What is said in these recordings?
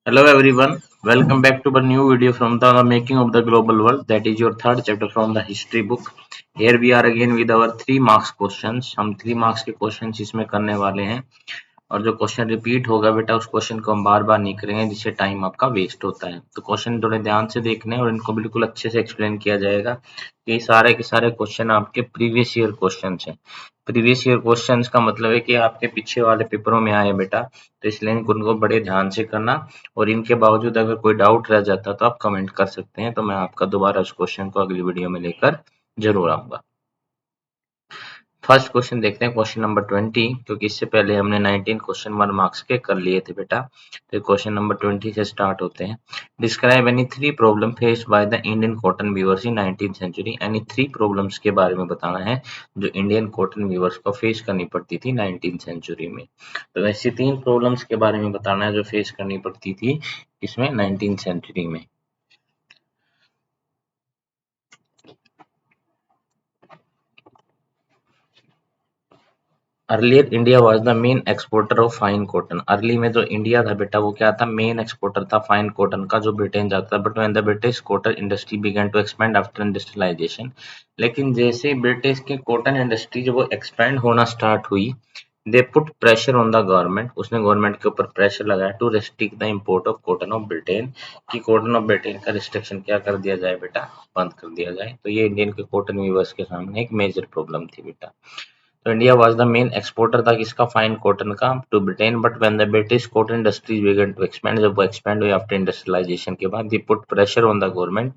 Hello everyone, welcome back to a new video from the Making of the Global World. That is your third chapter from the history book. Here we are again with our 3 marks questions. हम 3 marks के questions इसमें करने वाले हैं और जो question repeat होगा बेटा उस क्वेश्चन को हम बार बार नहीं करेंगे जिससे टाइम आपका वेस्ट होता है। तो क्वेश्चन थोड़े ध्यान से देखने हैं और इनको बिल्कुल अच्छे से एक्सप्लेन किया जाएगा। ये सारे के सारे क्वेश्चन आपके प्रीवियस ईयर क्वेश्चन हैं। प्रीवियस ईयर क्वेश्चंस का मतलब है कि आपके पीछे वाले पेपरों में आए बेटा, तो इसलिए इनको बड़े ध्यान से करना और इनके बावजूद अगर कोई डाउट रह जाता तो आप कमेंट कर सकते हैं, तो मैं आपका दोबारा उस क्वेश्चन को अगली वीडियो में लेकर जरूर आऊंगा। फर्स्ट क्वेश्चन देखते हैं, क्वेश्चन नंबर 20, क्योंकि इससे पहले हमने 19 क्वेश्चन 1 मार्क्स के कर लिए थे बेटा। तो क्वेश्चन नंबर 20 से स्टार्ट होते हैं। Describe any 3 problem faced by the Indian cotton weavers in 19th century. Any 3 problems के बारे में बताना है जो इंडियन कॉटन वीवर्स को फेस करनी पड़ती थी 19th सेंचुरी में। तो ऐसी 3 प्रॉब्लम्स के बारे में बताना है जो फेस करनी पड़ती थी इसमें 19th सेंचुरी में। Earlier India was the main exporter of fine cotton. Early में जो इंडिया था बेटा वो क्या था, मेन एक्सपोर्टर था फाइन कॉटन का जो ब्रिटेन जाता था। But when the British cotton industry began to expand after industrialisation, लेकिन जैसे ब्रिटिश की कॉटन इंडस्ट्री जब वो एक्सपेंड होना स्टार्ट हुई, they put pressure on the government, उसने गवर्नमेंट के ऊपर प्रेशर लगाया to restrict the import of cotton of Britain, कि कॉटन ऑफ ब्रिटेन का रिस्ट्रिक्शन क्या कर दिया जाए बेटा, बंद कर दिया जाए। तो ये इंडियन के कॉटन वीवर्स के सामने एक मेजर प्रॉब्लम थी बेटा। तो India was the main exporter था किसका, फाइन कॉटन का, to Britain. But when the British cotton industries began to expand, जब वो एक्सपेंड हुई आफ्टर इंडस्ट्रियलाइजेशन के बाद, they put pressure on the government,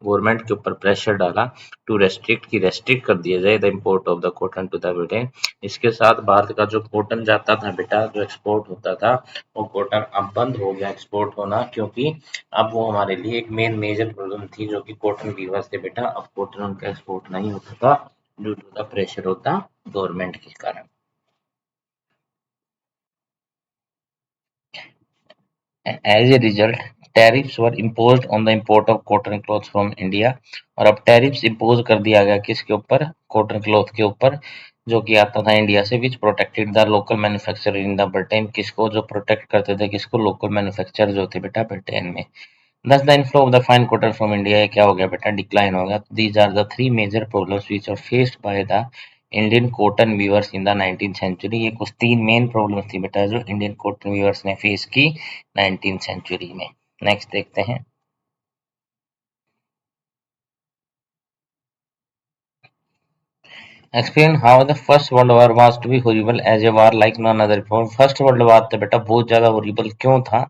government के ऊपर प्रेशर डाला टू रेस्ट्रिक्ट, की रेस्ट्रिक्ट कर दिया जाए the import of the cotton to the Britain. इसके साथ भारत का जो कॉटन जाता था बेटा, जो एक्सपोर्ट होता था, वो कॉटन अब बंद हो गया एक्सपोर्ट होना, क्योंकि अब वो हमारे लिए एक मेन मेजर प्रॉब्लम थी जो कि कॉटन वीवर्स थे बेटा। अब कॉटन उनका एक्सपोर्ट नहीं होता था due to the pressure of the government के कारण। As a result tariffs were imposed on the import of cotton cloth from India. और अब टैरिफ्स इम्पोज कर दिया गया किसके ऊपर, कॉटन क्लॉथ के ऊपर, जो कि आता था इंडिया से, which protected the local manufacturer in the Britain, किसको, जो प्रोटेक्ट करते थे किसको, लोकल मैन्युफैक्चरर जो थे बेटा ब्रिटेन में। Thus the inflow of the fine cotton from India ये क्या हो गया बेटा, डिक्लाइन हो गया। These are the 3 major problems which are faced by the Indian cotton weavers in the 19th century। ये कुछ 3 मेन प्रॉब्लम्स थी बेटा जो इंडियन कॉटन वीवर्स ने फेस की 19th सेंचुरी में। नेक्स्ट देखते हैं। Explain how the first world war was to be horrible as a war like none other before. First world war तो बेटा बहुत ज्यादा हॉरिबल क्यों था,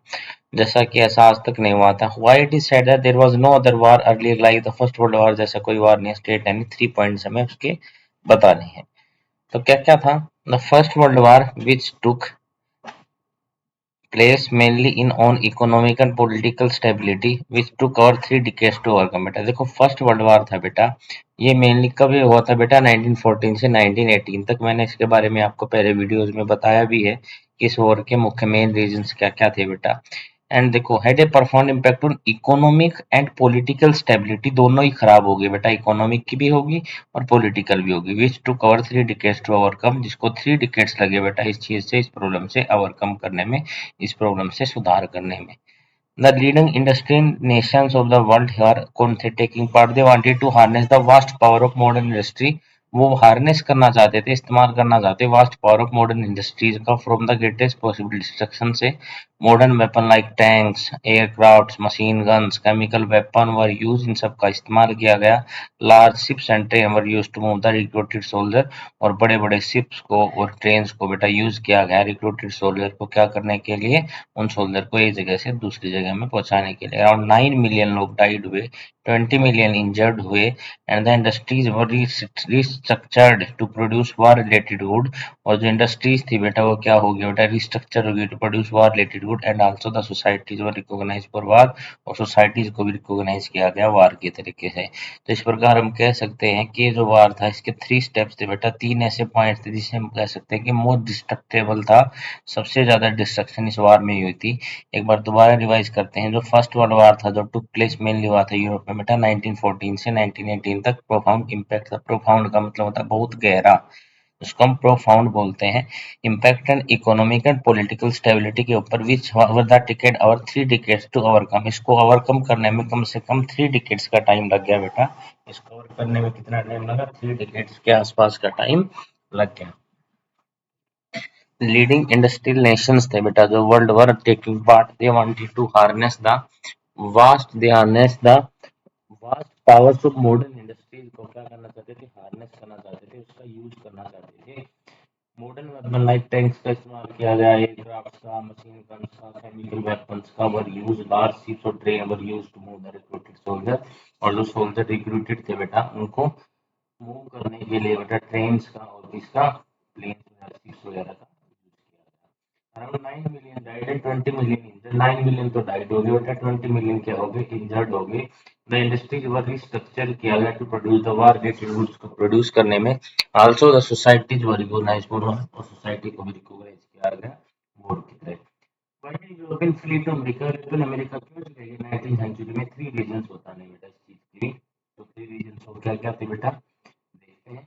जैसा कि ऐसा आज तक नहीं हुआ था। Why it is said that there was no other war earlier like the first world war, जैसा कोई वॉर नहीं। स्टेट यानी 3 पॉइंट्स हमें उसके बताने हैं। तो क्या क्या था, the first world war which took place mainly in on economic and political stability which took over 3 decades to overcome. बेटा देखो फर्स्ट वर्ल्ड वॉर था बेटा, ये मेनली कब हुआ था बेटा, 1914 से 1918 तक। मैंने इसके बारे में आपको पहले वीडियोस में बताया भी है कि इस वॉर के मुख्य मेन रीजंस क्या क्या थे बेटा। एंड देखो had a perform impact on economic and political stability, दोनों ही खराब होगी बेटा, इकोनॉमिक की भी होगी और पॉलिटिकल भी होगी। Which to cover 3 decades to overcome, जिसको 3 decades लगे बेटा इस चीज से, इस प्रॉब्लम से ओवरकम करने में, इस प्रॉब्लम से सुधार करने में। The leading industrial nations of the world here कौन थे taking part, they wanted to harness the vast power of modern industry. वो हार्नेस करना चाहते थे, इस्तेमाल करना चाहते vast power of modern industries का from the greatest possible destruction से। Modern weapon like tanks, aircraft, machine guns, chemical weapon were use, इन सब का इस्तेमाल किया गया। Large ships and train were use to move the recruited soldier, और बड़े बड़े शिप्स को और ट्रेन को बेटा यूज किया गया रिक्रूटेड सोल्जर को क्या करने के लिए, उन सोल्जर को एक जगह से दूसरी जगह में पहुंचाने के लिए। अराउंड 9 मिलियन लोग डाइड हुए, 20 मिलियन इंजर्ड हुए, and the industries were restructured to produce war related good. और जो इंडस्ट्रीज थी बेटा वो क्या हो गया बेटा, रिस्ट्रक्चर हो गई to produce war related good, and also the societies were recognise for war, और सोसाइटीज को भी रिकॉग्नाइज किया गया वार के तरीके से। तो इस प्रकार हम कह सकते हैं कि ये जो वार था इसके 3 स्टेप्स थे बेटा, 3 ऐसे पॉइंट थे जिसे हम कह सकते हैं कि मोस्ट डिस्ट्रक्टेबल था, सबसे ज्यादा डिस्ट्रक्शन इस वार में ही हुई थी। एक बार दोबारा रिवाइज करते हैं, जो फर्स्ट वर्ल्ड वार था जो टुक प्लेस मेनली हुआ था यूरोप में बेटा 1914 से 1918 तक। प्रोफाउंड इम्पैक्ट था, प्रोफाउंड का मतलब होता है बहुत गहरा, उसको हम प्रोफाउंड बोलते हैं। Impact and economic and political stability के ऊपर विच वर द टिकेट और 3 डिकेट्स टू ओवरकम। इसको ओवरकम करने में कम से कम 3 डिकेट्स का टाइम लग गया बेटा। इसको ओवर करने में कितना टाइम लगा? 3 डिकेट्स के आसपास का टाइम लग गया। लीडिंग इंडस्ट्रियल नेशंस थे बेटा जो world were taking part, they wanted to harness the vast powers of modern industries को क्या करना चाहते थे? हार्नेस करना चाहते थे, उसका यूज करना चाहते थे। मॉडर्न वेपन लाइक टैंक्स का इस्तेमाल किया गया, एयरक्राफ्ट का, मशीन गन्स का, केमिकल वेपन्स का वर यूज, लार्ज शिप्स और train were use to move the recruited soldier. और जो सोल्जर रिक्रूटेड थे बेटा उनको मूव करने के लिए बेटा ट्रेन्स का और किसका? प्लेन्स वगैरह, शिप्स वगैरह का यूज किया गया। Around 9 million died and 20 million injured. 9 million तो डाइड हो गए बेटा, 20 मिलियन क्या हो गए? इंजर्ड हो गए। द इंडस्ट्रीज वर रिस्ट्रक्चर किया गया to produce the war related goods को प्रोड्यूस करने में। Also the societies were recognised for, और सोसाइटी को भी रिकॉग्नाइज किया गया वॉर की तरह। Why did European fleet to America? European America क्यों चले गए 19th सेंचुरी में? 3 रीजंस बताने बेटा इस चीज के लिए। तो 3 रीजंस हो क्या क्या थे बेटा? देखते हैं।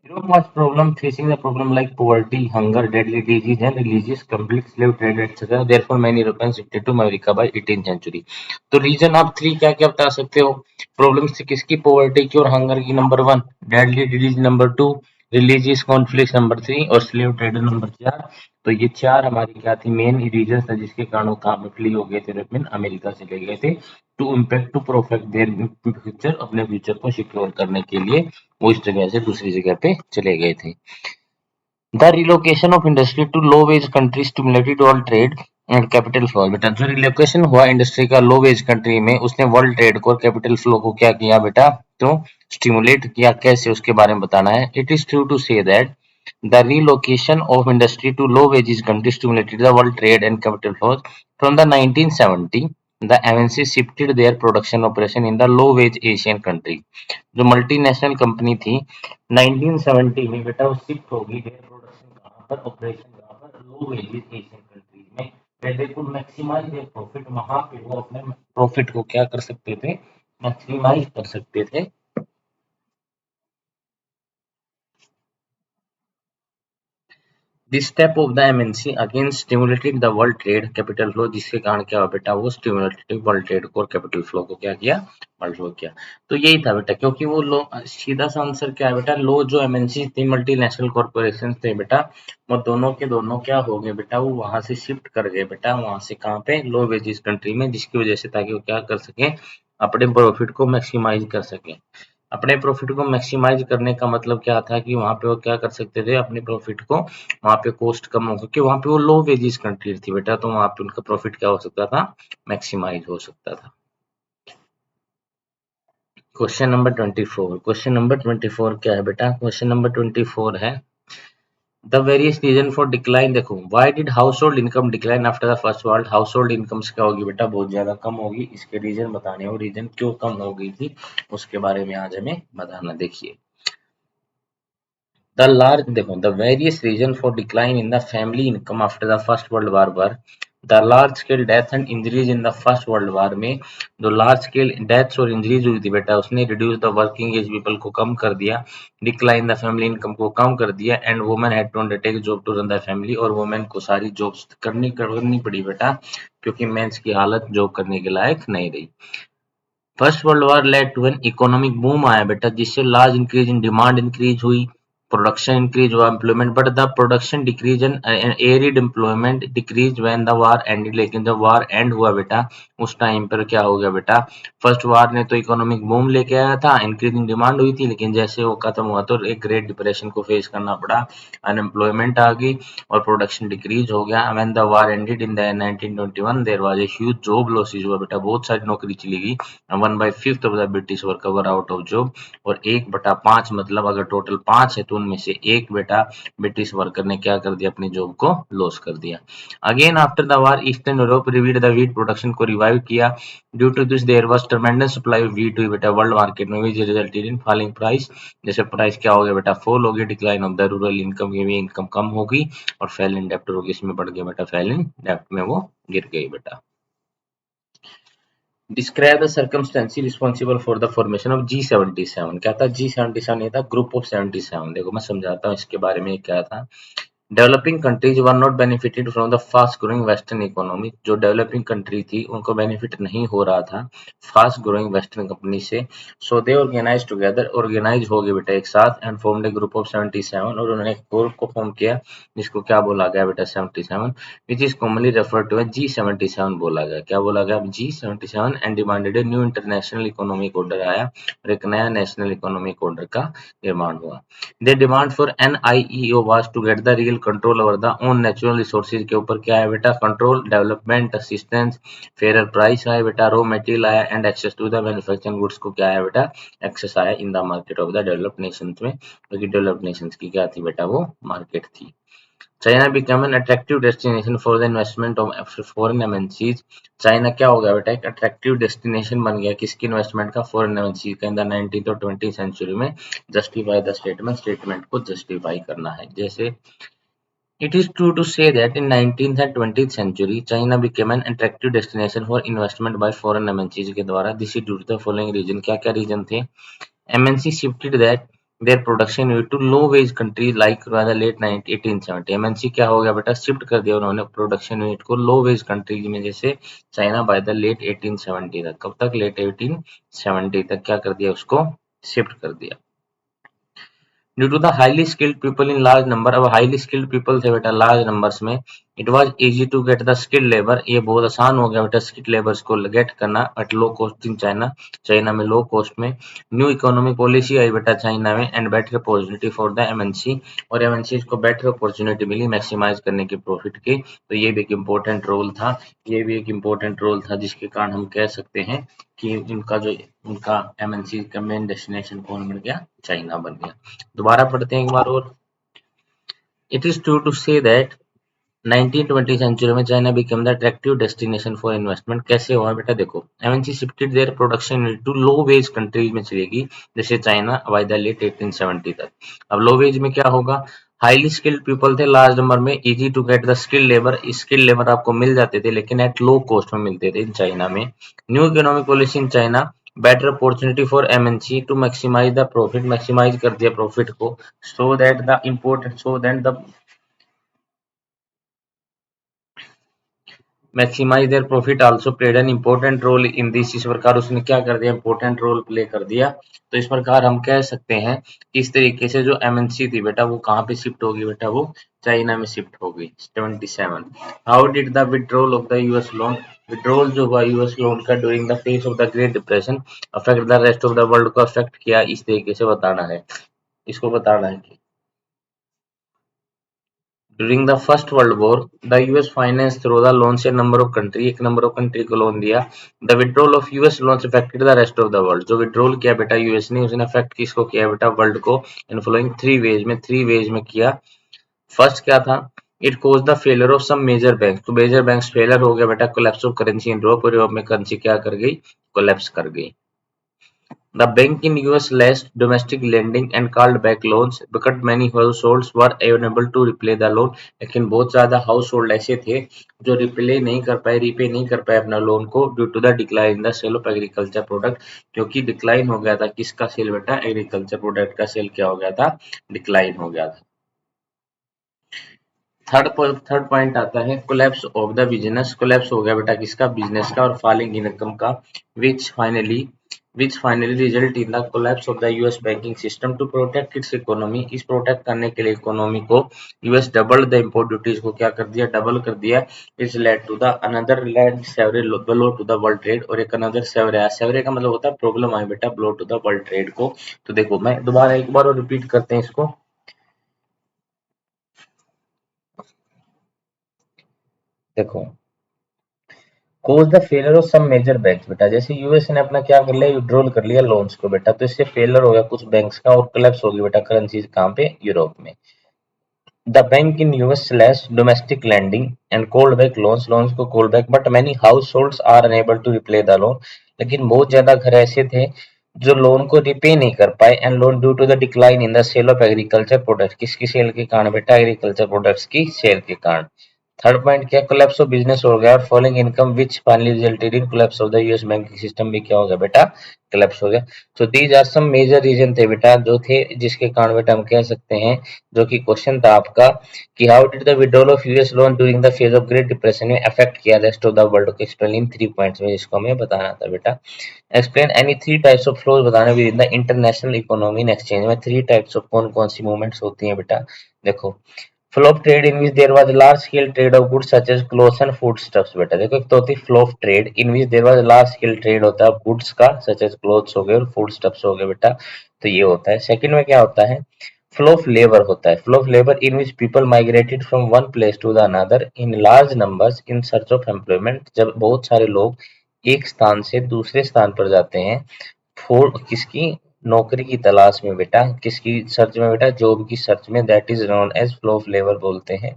Europe was problem facing the problem like poverty, hunger, deadly disease, and religious conflicts, slave trade, etc. Therefore, many Europeans shifted to America by 18th century. तो रीजन आप 3 क्या क्या बता सकते हो? प्रॉब्लम्स थी किसकी? पॉवर्टी की और हंगर की number 1, deadly disease number 2, religious conflict number 3 और स्लेव ट्रेड नंबर 4। तो ये 4 हमारी क्या थी? मेन रीजन था जिसके कारण वो कहाँ पे फ्ली हो गए थे? यूरोपियन अमेरिका चले गए थे। To impact to protect their future, अपने फ्यूचर को सिक्योर करने के लिए वो इस जगह से दूसरी जगह पे चले गए थे। The relocation of industry to low wage country stimulated world trade and capital flow. बेटा जो रिलोकेशन हुआ इंडस्ट्री का लो वेज कंट्री में, उसने वर्ल्ड ट्रेड को और कैपिटल फ्लो को क्या किया बेटा? तो स्टिमुलेट किया। कैसे? उसके बारे में बताना है। It is true to say that the relocation of industry to low wages countries stimulated the world trade and capital flows. From the 1970, the MNC shifted their production operation in the low wage Asian country. जो multinational company थी 1970 में बेटा वो shift होगी their production कहाँ पर? Operation कहाँ पर? लो वेजेस एशियन कंट्रीज में। where they could maximize their profit, वहां पे वो अपने प्रॉफिट को क्या कर सकते थे? मैक्सिमाइज कर सकते थे। This step of the MNC again stimulated the world trade capital flow, जिसके कारण क्या हुआ बेटा? वो स्टिमुलेटेड वर्ल्ड ट्रेड को और कैपिटल फ्लो को क्या किया? वर्ल्ड फ्लो किया। तो यही था बेटा, क्योंकि वो लो, सीधा सा आंसर क्या है बेटा? लो जो एमएनसी थी, मल्टीनेशनल कॉर्पोरेशन थे बेटा, वो दोनों के दोनों क्या हो गए बेटा? वो वहां से शिफ्ट कर गए बेटा, वहां से कहाँ पे? लो वेजेस कंट्री में, जिसकी वजह से ताकि वो क्या कर सके? अपने प्रॉफिट को मैक्सिमाइज कर सके। अपने प्रॉफिट को मैक्सिमाइज करने का मतलब क्या था कि वहां पे वो क्या कर सकते थे? अपने प्रॉफिट को वहां पे कॉस्ट कम हो, क्योंकि वहां पे वो लो वेजेस कंट्री थी बेटा, तो वहां पे उनका प्रॉफिट क्या हो सकता था? मैक्सिमाइज हो सकता था। Question number 24। क्वेश्चन नंबर 24 क्या है बेटा? क्वेश्चन नंबर 24 है the various reason for decline. देखो, why did household income decline after the first world? Household incomes क्या होगी बेटा? बहुत ज्यादा कम होगी। इसके रीजन बताने हो, रीजन क्यों कम हो गई थी उसके बारे में आज हमें बताना। देखिए, The large देखो, the various reasons for decline in the family income after the First World War were the large scale death and injuries in the First World War में जो large scale deaths और injuries हुई थी बेटा, उसने reduce the working age people को कम कर दिया, decline the family income को कम कर दिया, and women had to undertake job to run the family, और women को सारी jobs करनी पड़ी बेटा, क्योंकि मेंस की हालत जॉब करने के लायक नहीं रही। First world war led to an economic boom आया बेटा, जिससे large increase in demand increase हुई, प्रोडक्शन इंक्रीज हुआ, employment, but the production decrease and arid employment decrease when the war ended. लेकिन जब वार एंड हुआ बेटा, उस टाइम पर क्या हो गया बेटा? फर्स्ट वार ने तो इकोनॉमिक बूम लेके आया था, इंक्रीजिंग डिमांड हुई थी, लेकिन जैसे वो खत्म हुआ तो एक ग्रेट डिप्रेशन को फेस करना पड़ा, अनएम्प्लॉयमेंट आ गई और प्रोडक्शन डिक्रीज हो गया। When the war ended in the 1921 there was a huge job losses हुआ बेटा, बहुत सारी नौकरी चली गई। 1/5 of the British were cover out of job, और 1/5 मतलब अगर टोटल 5 है तो उनमें से एक बेटा ब्रिटिश वर्कर ने क्या कर दिया? अपनी जॉब को लॉस कर दिया। Again after the war eastern Europe revived the wheat production को रिवाइव किया। Due to this there was tremendous supply of wheat हुई बेटा वर्ल्ड मार्केट में, which resulted in falling price. जैसे प्राइस क्या हो गया बेटा? फॉल हो गया। Decline of the rural income, ये भी इनकम कम हो गई, और फेल इन डेप्ट हो गई, इसमें बढ़ गया बेटा, फेल इन डेप्ट में वो गिर गई बेटा। Describe the circumstancy responsible for the formation of G77। क्या था G77? ये था ग्रुप ऑफ 77। देखो मैं समझाता हूँ इसके बारे में क्या था। Developing countries were not benefited from the fast growing western economy. जो डेवलपिंग कंट्री थी उनको बेनिफिट नहीं हो रहा था फास्ट ग्रोइंग वेस्टर्न कंपनी से। सो दे ऑर्गेनाइज टुगेदर, ऑर्गेनाइज हो गए बेटा एक साथ, and formed A group of 77। और उन्होंने एक ग्रुप को फॉर्म किया जिसको क्या बोला गया बेटा 77, which is commonly refer to as G77 बोला गया। क्या बोला गया? G77। And demanded a new international economic order आया और एक नया नेशनल इकोनॉमिक ऑर्डर का निर्माण हुआ। Their demand for NIEO was to get the real control over the own natural resources के ऊपर क्या है बेटा? Control, development, assistance, fair price आया बेटा, रॉ मटेरियल आया, and access to the manufacturing goods को क्या है बेटा? एक्सेस आया in the market of the developed nations में, क्योंकि डेवलप्ड नेशंस की क्या थी बेटा? वो मार्केट थी। China become an attractive destination for the investment of foreign MNCs. China क्या हो गया बेटा? एक अट्रैक्टिव डेस्टिनेशन बन गया किसकी? इन्वेस्टमेंट का, फॉरेन एमएनसीज का, इन द 19th और 20th सेंचुरी में। जस्टिफाई द स्टेटमेंट, स्टेटमेंट को जस्टिफाई करना है। जैसे it is true to say that in 19th and 20th century, China became an attractive destination for investment by foreign MNCs के द्वारा। This is due to the following reason। क्या क्या reason थे? MNC shifted that their production unit to low wage countries like by the late 1870। MNC क्या हो गया बेटा? Shift कर दिया उन्होंने प्रोडक्शन यूनिट को लो वेज कंट्रीज में, जैसे चाइना, बाय द लेट 1870 तक। कब तक? लेट 1870 तक क्या कर दिया? उसको शिफ्ट कर दिया। Due to the highly skilled people in large number. अब हाईली स्किल्ड पीपल थे बेटा लार्ज नंबर्स में। It was easy to get the skilled labour. ये बहुत आसान हो गया बेटा स्किल्ड लेबर्स को गेट करना at low cost in China. China में लो कॉस्ट में। न्यू इकोनॉमिक पॉलिसी आई बेटा चाइना में, and better opportunity for the MNC. और एमएनसी को बेटर अपॉर्चुनिटी मिली मैक्सिमाइज करने की प्रॉफिट की। तो ये भी एक इम्पोर्टेंट रोल था। ये भी एक इम्पोर्टेंट रोल था जिसके कारण हम कह सकते हैं कि उनका एमएनसी का मेन डेस्टिनेशन कौन बन गया? चाइना बन गया। दोबारा पढ़ते हैं एक बार और। It is true to say that 1920 century में China become the attractive destination for investment. कैसे हुआ बेटा? देखो MNC shifted their production to low wage countries में चलेगी, जैसे चाइना, बाय द लेट 1870 तक। अब लो वेज में क्या होगा? हाईली स्किल्ड पीपल थे लार्ज नंबर में, easy to get the skilled labour. Skilled labour आपको मिल जाते थे लेकिन एट लो कॉस्ट में मिलते थे इन चाइना में। New economic policy in China, better opportunity for MNC to maximise the profit. Maximise कर दिया प्रॉफिट को, so that the maximise their profit also played an important role in this. इस प्रकार उसने क्या कर दिया? इंपॉर्टेंट रोल प्ले कर दिया। तो इस प्रकार हम कह सकते हैं कि इस तरीके से जो एमएनसी थी बेटा वो कहाँ पे शिफ्ट होगी बेटा? वो चाइना में शिफ्ट होगी। 77। How did the withdrawal of the US loan. Withdrawal जो हुआ यूएस लोन का during the phase of the great depression affect the rest of the world को अफेक्ट किया, इस तरीके से बताना है। इसको बताना है कि during the first world war the US finance through the loan से नंबर ऑफ कंट्री, एक नंबर ऑफ कंट्री को लोन दिया। The withdrawal of US loans affected the rest of the world. जो विड्रॉल किया बेटा यूएस ने, उसने affect किसको किया बेटा? वर्ल्ड को। इन फॉलोइंग थ्री वेज में किया। फर्स्ट क्या था? It cause the failure of some major bank. तो मेजर बैंक फेलियर हो गया बेटा। Collapse of currency in Europe, और यूरोप में करेंसी क्या कर गई? कोलैप्स कर गई। The bank in US slashed domestic lending and called back loans because many households were unable to repay the loan। लेकिन बहुत ज्यादा हाउस होल्ड ऐसे थे जो रीपे नहीं कर पाए अपना लोन को, due to the decline in the sale of agriculture product. क्योंकि डिक्लाइन हो गया था किसका सेल बेटा? एग्रीकल्चर प्रोडक्ट का सेल क्या हो गया था? डिक्लाइन हो गया था। थर्ड पॉइंट आता है collapse of the business. Collapse हो गया बेटा किसका? बिजनेस का, और फॉलिंग इनकम का। विच finally result in the collapse of the US banking system to protect its economy। इस प्रोटेक्ट करने के लिए इकोनॉमी को US double the import duties को क्या कर दिया? डबल कर दिया। It's led to the another land severe blow to the world trade. और एक अनदर सेवरे आया। सेवरे का मतलब होता है प्रॉब्लम आई बेटा, blow to the world trade को। तो देखो मैं दोबारा एक बार और रिपीट करते हैं इसको। देखो cause the failure of some major banks बेटा, जैसे यूएस ने अपना क्या कर लिया? विड्रॉल कर लिया लोन्स को बेटा, तो इससे फेलियर हो गया कुछ बैंक्स का और कोलैप्स हो गई बेटा करेंसीज कहाँ पे? यूरोप में। The bank in US slash domestic lending and called back loans को call back, but many household are unable to repay the loan. लेकिन बहुत ज्यादा घर ऐसे थे जो लोन को रिपे नहीं कर पाए, and loan due to the decline in the sale of agriculture products. किसकी सेल के कारण बेटा? एग्रीकल्चर प्रोडक्ट्स की सेल के कारण। थर्ड पॉइंट क्या, कोलैप्स ऑफ बिजनेस हो गया और falling income which finally resulted in collapse of the US banking system भी क्या हो गया बेटा, कोलैप्स हो गया। So these are some major reason थे बेटा जो थे जिसके कारण बेटा हम कह सकते हैं, जो कि क्वेश्चन था आपका कि how did the withdrawal of US loan during the phase of great depression में अफेक्ट किया रेस्ट ऑफ द वर्ल्ड को, एक्सप्लेन इन 3 पॉइंट्स में, जिसको हमें बताना था बेटा। Explain any 3 types of flows बताना within the international economy in exchange में 3 टाइप्स ऑफ कौन कौन सी मूवमेंट्स होती हैं बेटा। देखो, flow of trade in which there was large scale trade of goods such as clothes and foodstuffs बेटा। देखो, एक तो होती है flow of trade in which there was large scale trade होता है गुड्स का, सच एज क्लोथ्स हो गए और फूडस्टफ्स हो गए बेटा, तो ये होता है। सेकंड में क्या होता है, फ्लो ऑफ लेबर होता है, flow of labour in which people migrated from one place to the another in large numbers in search of employment, जब बहुत सारे लोग एक स्थान से दूसरे स्थान पर जाते हैं फॉर किसकी, नौकरी की तलाश में बेटा, किसकी सर्च में बेटा, जॉब की सर्च में, that is known as flow of labour बोलते हैं।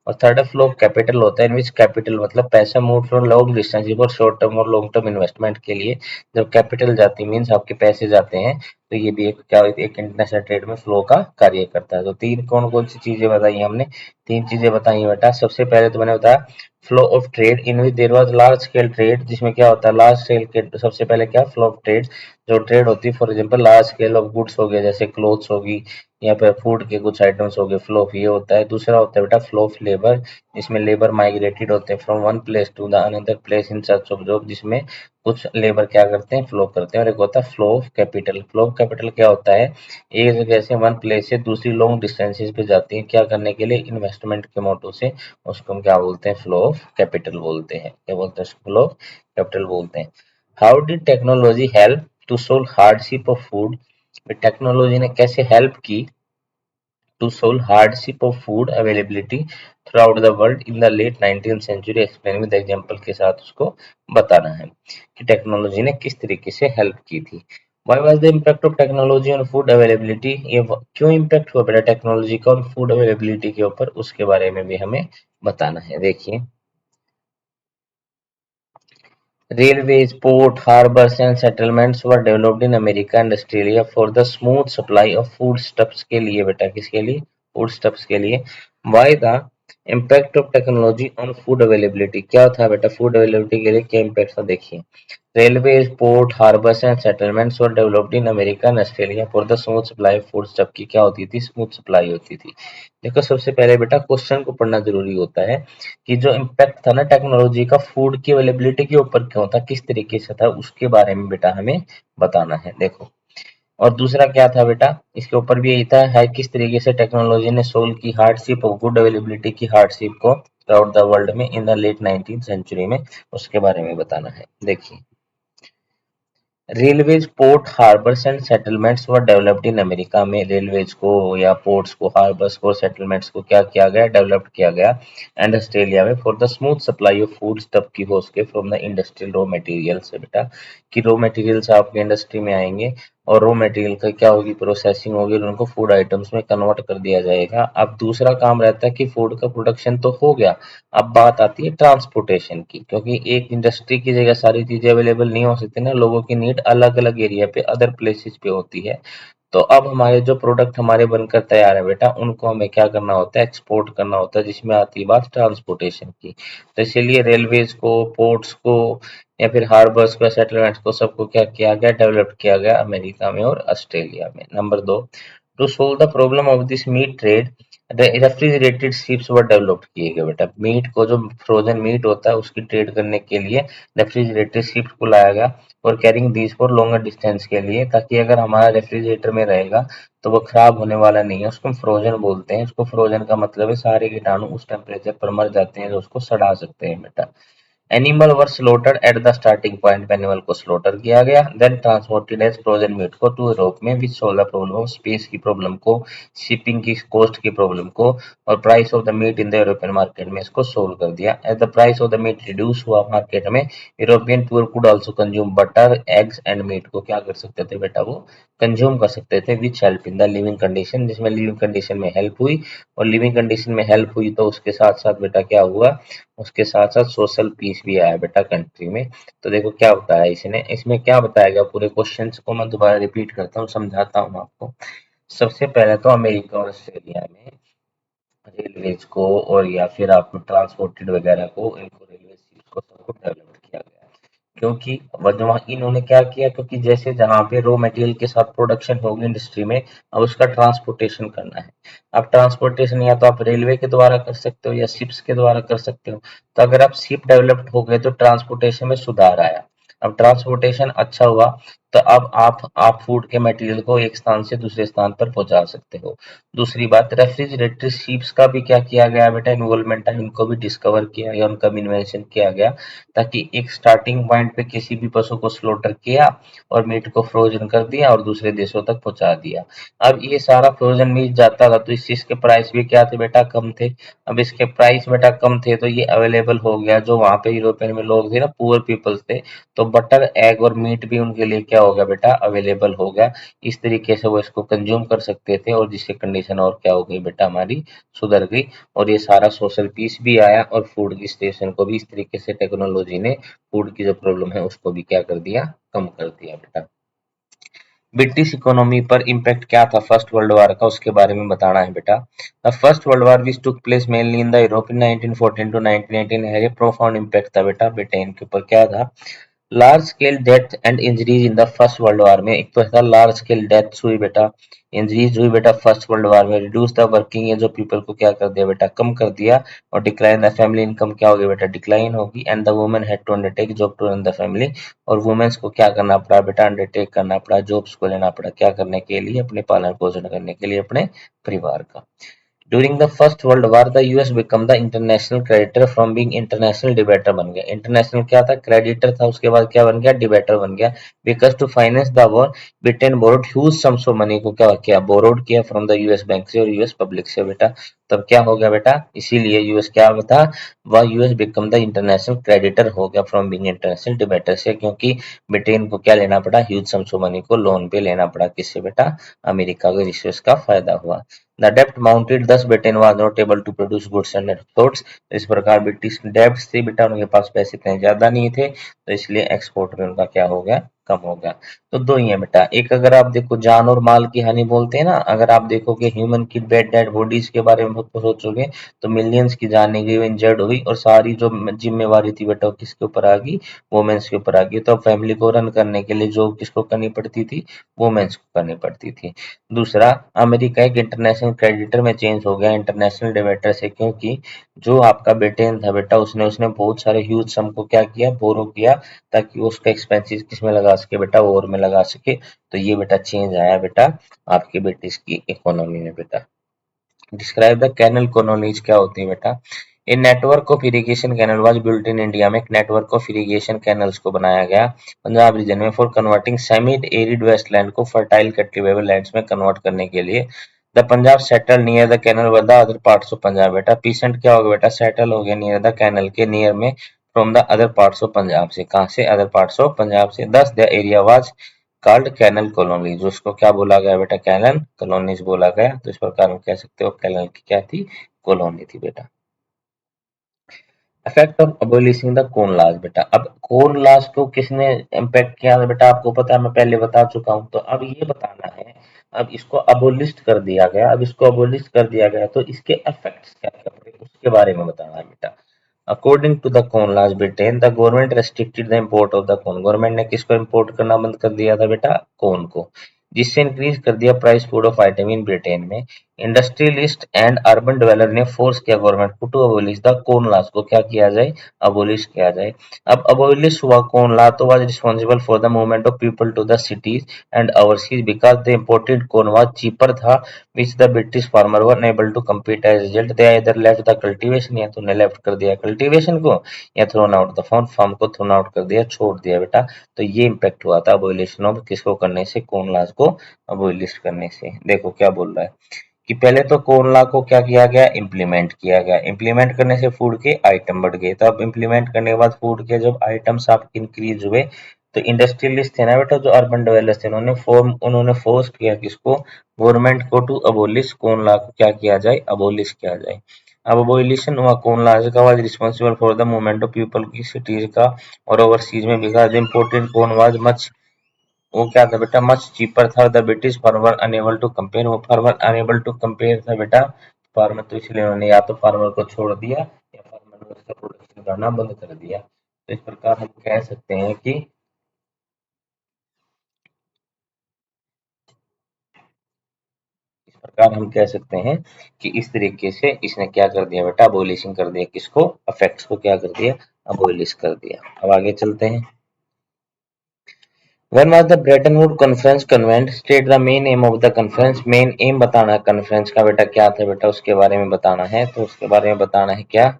और थर्ड फ्लो ऑफ कैपिटल होता है, इन विच कैपिटल मतलब पैसा move from long distance for short term और लॉन्ग टर्म इन्वेस्टमेंट के लिए, जब कैपिटल जाती मीन्स आपके पैसे जाते हैं, तो ये भी एक क्या, एक इंटरनेशनल ट्रेड में फ्लो का कार्य करता है। तो तीन कौन कौन सी चीजें बताई हमने, तीन चीजें बताई बेटा। सबसे पहले तो मैंने बताया flow of trade in which there was large scale trade, जिसमें क्या होता है लार्ज स्केल के, सबसे पहले क्या, फ्लो ऑफ ट्रेड, जो ट्रेड होती है, for example large scale of goods हो गए जैसे क्लोथ्स होगी या फिर फूड के कुछ आइटम्स हो गए, फ्लो ऑफ ये होता है। दूसरा होता है बेटा फ्लो ऑफ लेबर, जिसमें लेबर माइग्रेटेड होते हैं from one place to the another place in search of job, जिसमें कुछ लेबर क्या करते हैं, फ्लो करते हैं। और एक होता है flow of capital, flow of capital क्या होता है, एक जगह से वन प्लेस से दूसरी लॉन्ग डिस्टेंसेस पे जाती है, क्या करने के लिए, इन्वेस्टमेंट के मोटो से, उसको हम क्या बोलते हैं, फ्लो ऑफ कैपिटल बोलते हैं, क्या बोलते हैं, फ्लो ऑफ कैपिटल बोलते हैं। How did technology help to solve hardship of food, technology ने कैसे हेल्प की to solve hardship of food availability throughout the world in the late 19th century, explain with example के साथ उसको बताना है कि टेक्नोलॉजी ने किस तरीके से हेल्प की थी। Why was the impact of technology on food availability, ये क्यों इम्पैक्ट हुआ बेटा टेक्नोलॉजी का ऑन फूड अवेलेबिलिटी के ऊपर, उसके बारे में भी हमें बताना है। देखिए, railways, port, harbors and settlements were developed in America and Australia for the smooth supply of foodstuffs के लिए बेटा, किसके लिए, foodstuffs के लिए। Why the impact of technology on food availability, क्या था बेटा food availability के लिए क्या impact था, देखिए। Railways, port, harbors and settlements were developed in America and Australia for the smooth supply of foodstuff की क्या होती थी, स्मूथ सप्लाई होती थी। देखो, सबसे पहले बेटा क्वेश्चन को पढ़ना जरूरी होता है कि जो इम्पैक्ट था ना टेक्नोलॉजी का फूड की अवेलेबिलिटी के ऊपर क्यों था, किस तरीके से था, उसके बारे में बेटा हमें बताना है। देखो, और दूसरा क्या था बेटा, इसके ऊपर भी यही था है किस तरीके से टेक्नोलॉजी ने सोल्व की हार्डशिप ऑफ गुड अवेलेबिलिटी की हार्डशिप को थ्रू द वर्ल्ड में इन द लेट 19th सेंचुरी में, उसके बारे में बताना है। देखिए, railways, port, harbours and settlements were developed in America में रेलवेज को या पोर्ट्स को, हार्बर्स को, सेटलमेंट्स को क्या किया गया, डेवलप्ड किया गया। एंड ऑस्ट्रेलिया में for the smooth supply of food stuff की हो सके from the industrial raw material से बेटा, कि रॉ मटेरियल्स आपके इंडस्ट्री में आएंगे और रॉ मटेरियल का क्या होगी, प्रोसेसिंग होगी और उनको फूड आइटम्स में कन्वर्ट कर दिया जाएगा। अब दूसरा काम रहता है कि फूड का प्रोडक्शन तो हो गया, अब बात आती है ट्रांसपोर्टेशन की, क्योंकि एक इंडस्ट्री की जगह सारी चीजें अवेलेबल नहीं हो सकती ना, लोगों की नीड अलग अलग एरिया पे, अदर प्लेसेस पे होती है। तो अब हमारे जो प्रोडक्ट हमारे बनकर तैयार है बेटा, उनको हमें क्या करना होता है, एक्सपोर्ट करना होता है, जिसमें आती है बात ट्रांसपोर्टेशन की। तो इसीलिए रेलवेज को, पोर्ट्स को या फिर हार्बर्स को, सेटलमेंट्स को, सबको क्या किया गया, डेवलप किया गया अमेरिका में और ऑस्ट्रेलिया में। Number 2, to solve the problem of this meat trade, refrigerated ships were developed किए गए बेटा, मीट को, जो फ्रोजन मीट होता है उसकी ट्रेड करने के लिए रेफ्रिजरेटेड शिप्स को लाया गया और carrying these for longer distance के लिए, ताकि अगर हमारा रेफ्रिजरेटर में रहेगा तो वो खराब होने वाला नहीं है, उसको हम फ्रोजन बोलते हैं। उसको फ्रोजन का मतलब है सारे कीटाणु उस टेम्परेचर पर मर जाते हैं जो उसको सड़ा सकते हैं बेटा। Animal were slaughtered at the starting point पे, एनिमल को स्लॉटर किया गया, then transported as frozen meat को टू यूरोप में, which solve the problem of space की प्रॉब्लम को, शिपिंग की कॉस्ट की प्रॉब्लम को, और price of the meat in the European market में इसको सोल्व कर दिया। As the price of the meat reduce हुआ मार्केट में, European poor could also consume butter, eggs and meet को क्या कर सकते थे बेटा, वो कंज्यूम कर सकते थे, which help in the living condition, जिसमें लिविंग कंडीशन में हेल्प हुई। और लिविंग कंडीशन में हेल्प हुई तो उसके साथ साथ बेटा क्या हुआ, उसके साथ साथ सोशल पीस भी आया बेटा कंट्री में। तो देखो क्या बताया इसने, इसमें क्या बताया गया, पूरे क्वेश्चंस को मैं दोबारा रिपीट करता हूँ, समझाता हूँ आपको। सबसे पहले तो अमेरिका और ऑस्ट्रेलिया में रेलवेज को और या फिर आप ट्रांसपोर्टेड वगैरह को, इनको रेलवे को सबको डेवलप किया गया। क्योंकि वहाँ इन्होंने क्या किया, क्योंकि जैसे जहाँ पे रॉ मटेरियल के साथ प्रोडक्शन होगी इंडस्ट्री में, अब उसका ट्रांसपोर्टेशन करना है। अब ट्रांसपोर्टेशन या तो आप रेलवे के द्वारा कर सकते हो या शिप्स के द्वारा कर सकते हो। तो अगर आप शिप डेवलप्ड हो गए तो ट्रांसपोर्टेशन में सुधार आया। अब ट्रांसपोर्टेशन अच्छा हुआ तो अब आप फूड के मटेरियल को एक स्थान से दूसरे स्थान पर पहुंचा सकते हो। दूसरी बात, रेफ्रिजरेटरी शीप्स का भी क्या किया गया बेटा, इन्वॉल्वमेंट है, इनको भी डिस्कवर किया गया, उनका भी इन्वेंशन किया गया, ताकि एक स्टार्टिंग पॉइंट पे किसी भी पशु को स्लॉटर किया और मीट को फ्रोजन कर दिया और दूसरे देशों तक पहुंचा दिया। अब ये सारा फ्रोजन मीट जाता था तो इस चीज के प्राइस भी क्या थे बेटा, कम थे। अब इसके प्राइस बेटा कम थे तो ये अवेलेबल हो गया, जो वहां पे यूरोपियन में लोग थे ना, पुअर पीपल्स थे, तो बटर, एग और मीट भी उनके लिए क्या हो गया बेटा, अवेलेबल हो गया। इस तरीके से वो इसको कंज्यूम कर सकते थे और जिससे कंडीशन और क्या हो गई बेटा, हमारी सुधर गई। और ये सारा सोशल पीस भी आया और फूड की स्टेशन को भी इस तरीके से टेक्नोलॉजी ने फूड की जो प्रॉब्लम है उसको भी क्या कर दिया, कम कर दिया बेटा। ब्रिटिश इकोनॉमी पर इम्पैक्ट क्या था फर्स्ट वर्ल्ड वॉर का, उसके बारे में बताना है बेटा। The first world war which took place mainly in the Europe in 1914 to 1918 have a profound impact था बेटा। ब्रिटेन के ऊपर क्या था, large scale death and injuries in the first world war में। एक तो था लार्ज स्केल डेथ हुई बेटा, इंजरीज हुई बेटा फर्स्ट वर्ल्ड वॉर में। Reduce the working age of people को क्या कर दिया बेटा, कम कर दिया। और डिक्लाइन द फैमिली इनकम क्या होगी बेटा, डिक्लाइन होगी। And the women had to undertake job to run the family. और वुमेन्स को क्या करना पड़ा बेटा, अंडरटेक करना पड़ा, जॉब्स को लेना पड़ा, क्या करने के लिए, अपने पालन पोषण करने के लिए अपने परिवार का। During the first world war the US become the international creditor from being international debater बन गया। इंटरनेशनल क्या था, क्रेडिटर था, उसके बाद क्या बन गया, डिबेटर बन गया। Because to finance the war Britain borrowed huge sums of money, को क्या किया, बोरोड किया फ्रॉम द यूएस बैंक से और यूएस पब्लिक से बेटा। तब क्या हो गया बेटा, इसीलिए यूएस क्या था, वह US become the international creditor हो गया फ्रॉम बीइंग इंटरनेशनल डिबेटर से, क्योंकि ब्रिटेन को क्या लेना पड़ा, ह्यूज सम्स ऑफ मनी को लोन पे लेना पड़ा, किससे बेटा, अमेरिका के रिसोर्स का फायदा हुआ। The debt mounted, thus Britain was not able to produce goods and exports। इस प्रकार ब्रिटिश डेब्ट थे बेटा, उनके पास पैसे इतने ज्यादा नहीं थे, तो इसलिए एक्सपोर्ट में उनका क्या हो गया, कम हो गया। तो दो ही है बेटा, एक अगर आप देखो जान और माल की हानि बोलते हैं ना, अगर आप देखोगे ह्यूमन की डेड बॉडीज के बारे में सोचोगे तो मिलियंस की जानें गई, इंजर्ड हुई, और सारी जो जिम्मेवारी थी बेटा वो किसके ऊपर आ गई, वुमेन्स के ऊपर आ गई। तो फैमिली को रन करने के लिए जो किसको करनी पड़ती थी, वुमेन्स को करनी पड़ती थी। दूसरा, अमेरिका एक इंटरनेशनल क्रेडिटर में चेंज हो गया इंटरनेशनल डेबिटर से, क्योंकि जो आपका ब्रिटेन था बेटा, उसने उसने बहुत सारे ह्यूज सम को क्या किया, बोरो किया, ताकि वो उसका एक्सपेंसिस किस में लगा सके बेटा, वॉर में लगा सके। तो ये बेटा चेंज आया बेटा आपके ब्रिटिश की इकोनॉमी में बेटा। डिस्क्राइब द कैनल कॉलोनीज, क्या होती है बेटा, a network of irrigation canal was built in India में। एक नेटवर्क ऑफ इरिगेशन कैनल्स को बनाया गया पंजाब रीजन में for converting semi arid wasteland को फर्टाइल कल्टीवेबल लैंड्स में कन्वर्ट करने के लिए। The Punjab settle near the canal व the other parts of Punjab बेटा। पीसेंट क्या होगा बेटा, सेटल हो गया नियर द कैनल के नियर में, from the other parts of Punjab से, कहां से, अदर पार्ट्स ऑफ पंजाब से। Thus the area was called canal colonies, उसको क्या बोला गया बेटा, कैनल कॉलोनीज बोला गया। तो इस प्रकार हम कह सकते हो कैनल की क्या थी, कॉलोनी थी बेटा। Effect of abolishing the corn laws बेटा। अब कॉर्न लॉज को किसने इम्पैक्ट किया था बेटा, आपको पता है, मैं पहले बता चुका हूं। तो अब ये बताना है, अब इसको अबोलिश कर दिया गया, अब इसको अबोलिश कर दिया गया तो इसके इफेक्ट्स क्या क्या पड़े उसके बारे में बताना है बेटा। According to the corn laws Britain, the government restricted the import of the corn. Government ने किसको इंपोर्ट करना बंद कर दिया था बेटा, कॉर्न को, जिससे इंक्रीज कर दिया price food of item in Britain में। इंडस्ट्रियलिस्ट एंड अर्बन डेवलपर ने फोर्स किया गवर्नमेंट को to abolish the corn laws, को क्या किया जाए, अबोलिश किया जाए। अब अबोलिश हुआ कॉर्न लॉ तो was responsible for the movement of people to the cities and overseas because the imported corn was cheaper था, which the British farmer were unable to compete as a result they either left the cultivation, या तो उन्हें left कर दिया cultivation को, या thrown out the farm, farm को thrown out कर दिया, छोड़ दिया बेटा। तो ये इम्पैक्ट हुआ था अबोलिशन ऑफ किसको करने से, कॉर्न लॉज को अबोलिश करने से। देखो क्या बोल रहा है कि पहले तो कॉर्न लॉ को क्या किया गया, इम्प्लीमेंट किया गया, इम्प्लीमेंट करने से फूड के आइटम बढ़ गए। तो अब इम्प्लीमेंट करने के बाद फूड के जब आइटम्स आपके इंक्रीज हुए, तो इंडस्ट्रियलिस्ट थे ना बेटा, जो अर्बन डेवलपर्स थे, उन्होंने फोर्स किया किसको, गवर्नमेंट को, टू अबोलिश कॉर्न लॉ को क्या किया जाए, अबोलिश किया जाए। अब अबोलिशन हुआ कॉर्न लॉ का, was responsible for the movement of people की सिटीज का और ओवरसीज में, because imported corn was much, वो क्या था बेटा, मच चीपर था। The British farmer unable to compare, वो फार्मर अनेबल टू कंपेयर था बेटा फार्मर, तो इसलिए उन्होंने या तो फार्मर को छोड़ दिया या फार्मर ने उसका प्रोडक्शन करना बंद कर दिया। तो इस प्रकार हम कह सकते हैं कि इस तरीके से इसने क्या कर दिया बेटा, अबोलिशन कर दिया, किसको, अफेक्ट्स को क्या कर दिया, अबोलिश कर दिया। अब आगे चलते हैं। When was the Bretton Woods Conference convened? State the main aim of the conference. Main aim बताना है कॉन्फ्रेंस का बेटा, क्या था बेटा, उसके बारे में बताना है। तो उसके बारे में बताना है क्या,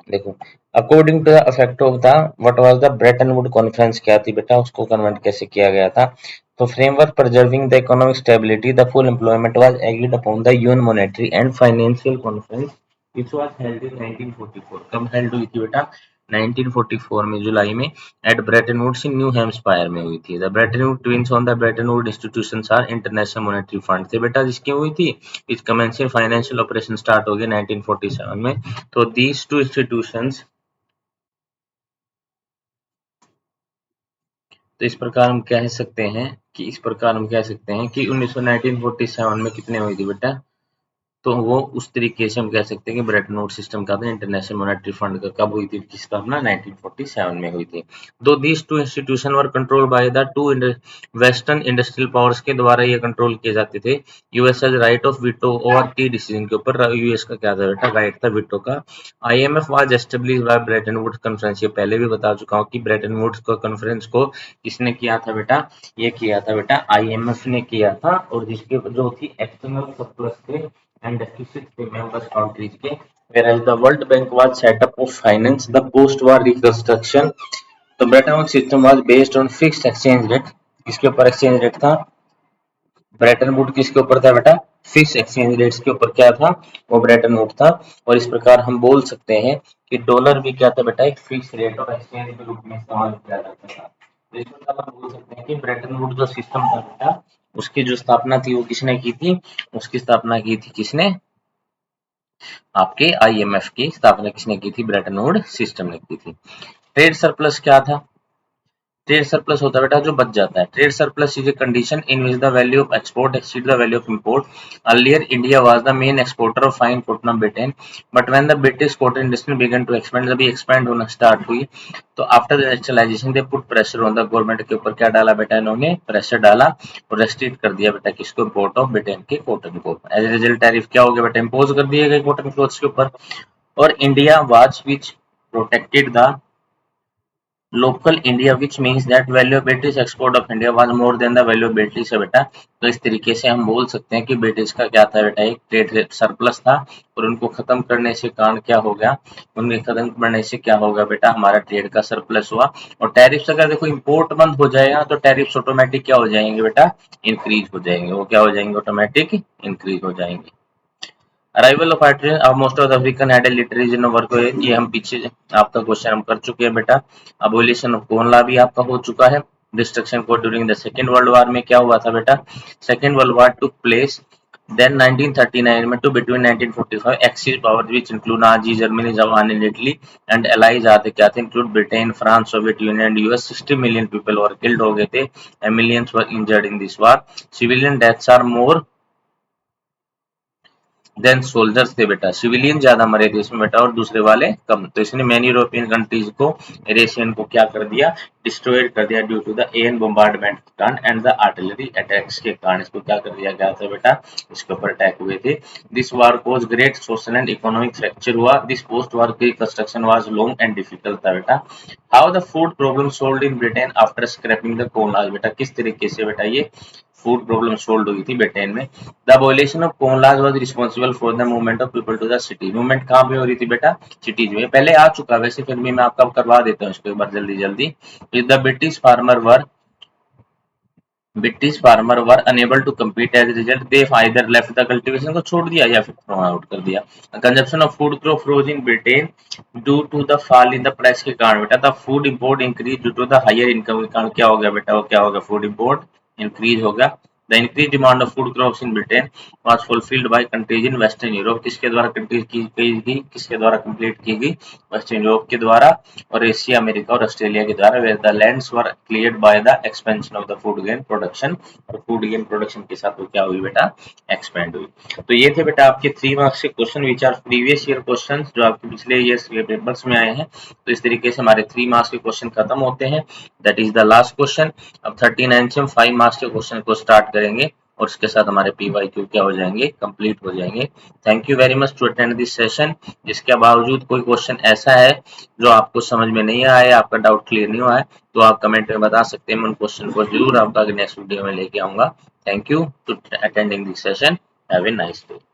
देखो, according to the effect of the what was the Bretton Wood conference, क्या थी बेटा, उसको कन्वर्ट कैसे किया गया था। तो framework preserving the economic stability, the full employment was agreed upon the UN monetary and financial conference which was held in 1944। कब हेल्ड हुई थी बेटा, 1944 में, जुलाई में, at Bretton Woods in New Hampshire में हुई थी। The Bretton Wood twins on the Bretton Wood institutions are International Monetary Fund थे बेटा, जिसकी हुई थी, इस कमेंसिंग फाइनेंशियल ऑपरेशन स्टार्ट हो गए 1947 में। तो दीज टू इंस्टीट्यूशंस, तो इस प्रकार हम कह सकते हैं कि 1947 में कितने हुई थी बेटा, तो वो उस तरीके से हम कह सकते हैं कि ब्रेटन वुड्स सिस्टम का था, इंटरनेशनल मॉनेटरी फंड का कब हुई थी, की स्थापना 1947 में हुई थी। दो these two institution were control by the two western industrial powers के द्वारा ये कंट्रोल किए जाते थे। US has right of veto over की डिसीजन के ऊपर, यूएस का क्या था बेटा, राइट था वीटो का। IMF was established by Bretton Woods conference, ये पहले भी बता चुका हूँ कि ब्रेटन वुड्स को कॉन्फ्रेंस को किसने किया था बेटा, ये किया था बेटा आईएमएफ ने किया था, और जिसके जो थी एक्सटर्नल सरप्लस थे and deficit the members countries के, whereas the World Bank was set up to finance the post-war reconstruction। तो Bretton Woods system was based on fixed exchange rate, किसके ऊपर एक्सचेंज रेट था, ब्रेटन वुड किसके ऊपर था बेटा, फिक्स एक्सचेंज रेट्स के ऊपर क्या था, वो ब्रेटन वुड था। और इस प्रकार हम बोल सकते हैं कि डॉलर भी क्या था बेटा, एक फिक्स रेट ऑफ एक्सचेंज के रूप में इस्तेमाल किया जाता था। तो इस प्रकार हम बोल सकते हैं कि ब्रेटन वुड जो सिस्टम था बेटा, उसकी जो स्थापना थी वो किसने की थी, उसकी स्थापना की थी किसने, आपके आईएमएफ की स्थापना किसने की थी, ब्रेटन वुड सिस्टम ने की थी। ट्रेड सरप्लस क्या था, ट्रेड सरप्लस होता है बेटा जो बच जाता है। Trade surplus is a condition in which the value of export exceed the value of import. Earlier India was the main exporter of fine cotton of Britain, but when the British cotton industry began to expand, जब expand होना start हुई, तो after the industrialization they put pressure on the government के ऊपर, क्या डाला बेटा, इन्होंने प्रेशर डाला और रेस्ट्रिक्ट कर दिया बेटा किसको, इम्पोर्ट ऑफ ब्रिटेन के कॉटन को। एज ए रिजल्ट टैरिफ क्या हो गया बेटा, इम्पोज कर दिए गए कॉटन क्लोथ्स के ऊपर। और India was which protected the local India which means that valuability export of India was more than the valuability से बेटा। तो इस तरीके से हम बोल सकते हैं कि ब्रिटिश का क्या था बेटा, एक ट्रेड सरप्लस था, और उनको खत्म करने से कारण क्या हो गया, उनके खत्म करने से क्या होगा बेटा, हमारा ट्रेड का सरप्लस हुआ। और टैरिफ्स अगर देखो इंपोर्ट बंद हो जाएगा तो टैरिफ्स ऑटोमेटिक क्या हो जाएंगे बेटा, इंक्रीज हो जाएंगे, वो क्या हो जाएंगे, ऑटोमेटिक इंक्रीज हो जाएंगे। Arrival of most of African had a literary region work, ये हम पीछे आपका क्वेश्चन हम कर चुके हैं बेटा। अबोलिशन ऑफ कॉर्न लॉ भी आपका हो चुका है। डिस्ट्रक्शन को during the Second World War में क्या हुआ था बेटा, Second World War took place then 1939 में to between 1945 axis power which include Nazi Germany Japan and Italy and allies आते क्या थे, include Britain France Soviet Union and US. 60 million people were killed हो गए थे and millions were injured in this war. Civilian deaths are more than soldiers थे बेटा, civilian ज्यादा मरे थे इसमें बेटा और दूसरे वाले कम। तो इसने मैनी यूरोपियन कंट्रीज को, रेशियन को क्या कर दिया, डिस्ट्रॉयड कर दिया ड्यू टू द एयर बोmbardment के कारण एंड द आर्टिलरी अटैक्स के कारण, इसको क्या कर दिया गया था बेटा, इसके ऊपर अटैक हुए थे। This war cause great social and economic fracture हुआ। This post war reconstruction was long and difficult था बेटा। How the food problem solved in Britain after scrapping the corn laws, बेटा किस तरीके से बेटा ये फूड प्रॉब्लम सोल्व हुई थी ब्रिटेन में। The abolition of corn laws was responsible for the movement of people to the city, movement कहाँ पे हो रही थी बेटा, सिटीज में। पहले आ चुका वैसे, फिर भी मैं आपका करवा देता हूँ इसको एक बार जल्दी जल्दी। The British farmer were unable to compete, as result they either left the cultivation को छोड़ दिया या फिर थ्रोन आउट कर दिया। Consumption of food crop froze in Britain due to the fall in the price के कारण बेटा, the food import increase due to the higher income के कारण क्या हो गया बेटा, वो क्या हो गया, फूड इंपोर्ट इंक्रीज हो गया। The increase demand of food crops in Britain was fulfilled by countries in western Europe. किसके द्वारा कंट्रीज की गई थी, किसके द्वारा कंप्लीट की गई? वेस्टर्न यूरोप के द्वारा और एशिया, अमेरिका और ऑस्ट्रेलिया के द्वारा। Where the lands were cleared by the expansion of the food grain production. और फूड गेन प्रोडक्शन के साथ वो क्या हुई बेटा? एक्सपेंड हुई। तो ये थे बेटा आपके 3 मार्क्स के question which our previous year question, जो आपके पिछले ईयर्स के पेपर्स में आए हैं। तो इस तरीके से हमारे 3 मार्क्स के क्वेश्चन खत्म होते हैं। That is the last question. अब 39 से हम 5 मार्क्स के क्वेश्चन को स्टार्ट करेंगे और उसके साथ हमारे PYQ क्या हो जाएंगे? कंप्लीट हो जाएंगे। Thank you very much to attend this session. इसके बावजूद कोई क्वेश्चन ऐसा है जो आपको समझ में नहीं आया है, आपका डाउट क्लियर नहीं हुआ है, तो आप कमेंट में बता सकते हैं। मैं उन क्वेश्चन को जरूर आपका नेक्स्ट वीडियो में लेके आऊंगा। Thank you to attending this session. Have a nice day.